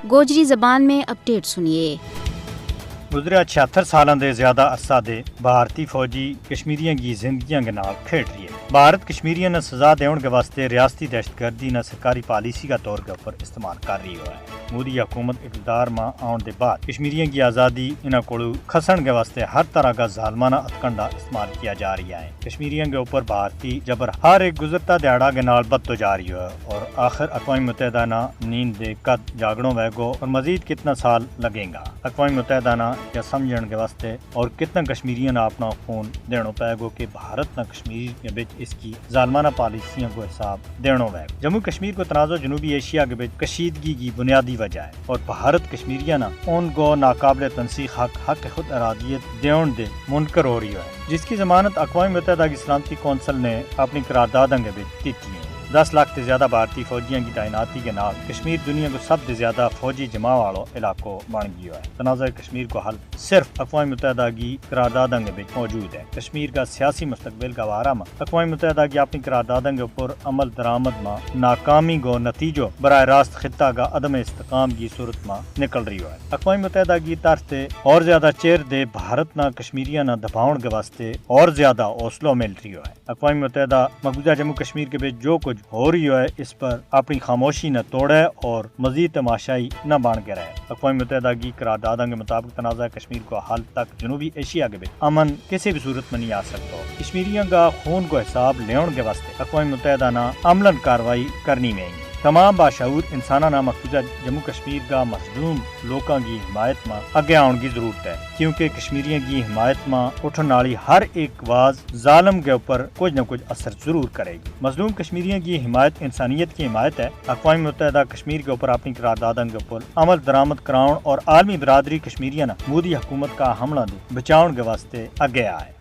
गोजरी जबान में अपडेट सुनिए। गुजरिया 76 सालों के ज्यादा अरसा दे भारतीय फौजी कश्मीरियों की जिंदगियों के नाल खेड रही है। भारत कश्मीरियों ने सजा देने के वास्ते रियासती दहशतगर्दी न सरकारी पॉलिसी का तौर के ऊपर इस्तेमाल कर रही है। मोदी हुकूमत इकतदार में आने के बाद कश्मीरियों की आज़ादी इन्हों को खसन के वास्ते हर तरह का जालमाना हथकंडा इस्तेमाल किया जा रहा है। कश्मीरियों के ऊपर भारतीय जबर हर एक गुजरता दिहाड़ा के नाल बढ़तो जा रही है और आखिर अक़वाम मुत्तहिदा ना नींद दे कद जागणों वैगो और मजीद कितना साल लगेगा। अक़वाम मुत्तहिदा ना या समझण के वास्ते और कितना कश्मीरियों ने अपना खून देनो पैगो कि भारत न कश्मीर के बिच इसकी जालमाना पॉलिसियों को हिसाब देनो वैगो। जम्मू कश्मीर को तनाज़ो जनूबी एशिया के बिच कशीदगी की बुनियादी वजह है और भारत कश्मीरिया ना उनको नाकाबिल तनसीख हक खुद अरादियत देने दे मुनकर हो रही है, जिसकी जमानत अक़वाम मुत्तहिदा की सलामती कौंसल ने अपनी करारदाद के बिच दी है। 10 लाख से ज्यादा भारतीय फौजियों की तैनाती के नाल कश्मीर दुनिया को सबसे ज्यादा फौजी जमा वालों इलाको बन गया है। तनाज़ा कश्मीर को हल सिर्फ अक़वाम मुत्तहिदा की करारदाद के बिच मौजूद है। कश्मीर का सियासी मुस्तकबिल का वारा में अक़वाम मुत्तहिदा की अपनी करारदाद के ऊपर अमल दरामद में नाकामी को नतीजो बराह रास्त खित्ता का अदम इस्तेकाम की सूरत में निकल रही है। अक़वाम मुत्तहिदा की तरफ से और ज्यादा चेर दे भारत न कश्मीरिया न दबाउण के वास्ते और ज्यादा हौसलो मिल रही है। अक़वाम मुत्तहिदा मकबूजा जम्मू कश्मीर के बिच जो कुछ हो रही है इस पर अपनी खामोशी न तोड़े और मजीद तमाशाई न बन के रहे। अक़वाम मुत्तहिदा की करारदाद के मुताबिक तनाज़ा कश्मीर को हाल तक जनूबी एशिया के बिच अमन किसी भी सूरत में नहीं आ सकता। कश्मीरियों का खून को हिसाब लेने के वास्ते अक़वाम मुत्तहिदा ना अमलन कार्रवाई करनी में तमाम बाशऊर इंसाना ना मकबूजा जम्मू कश्मीर का मजलूम लोगों की हिमायत में आगे आने की जरूरत है, क्योंकि कश्मीरियों की हिमायत में उठने वाली हर एक आवाज जालिम के ऊपर कुछ न कुछ असर जरूर करेगी। मजलूम कश्मीरियों की हिमायत इंसानियत की हिमायत है। अक़वाम मुत्तहिदा कश्मीर के ऊपर अपनी करारदाद के ऊपर अमल दरामद कराउन और आलमी बरादरी कश्मीरिया मोदी हुकूमत का हमला दे बचाउन के वास्ते आगे आए।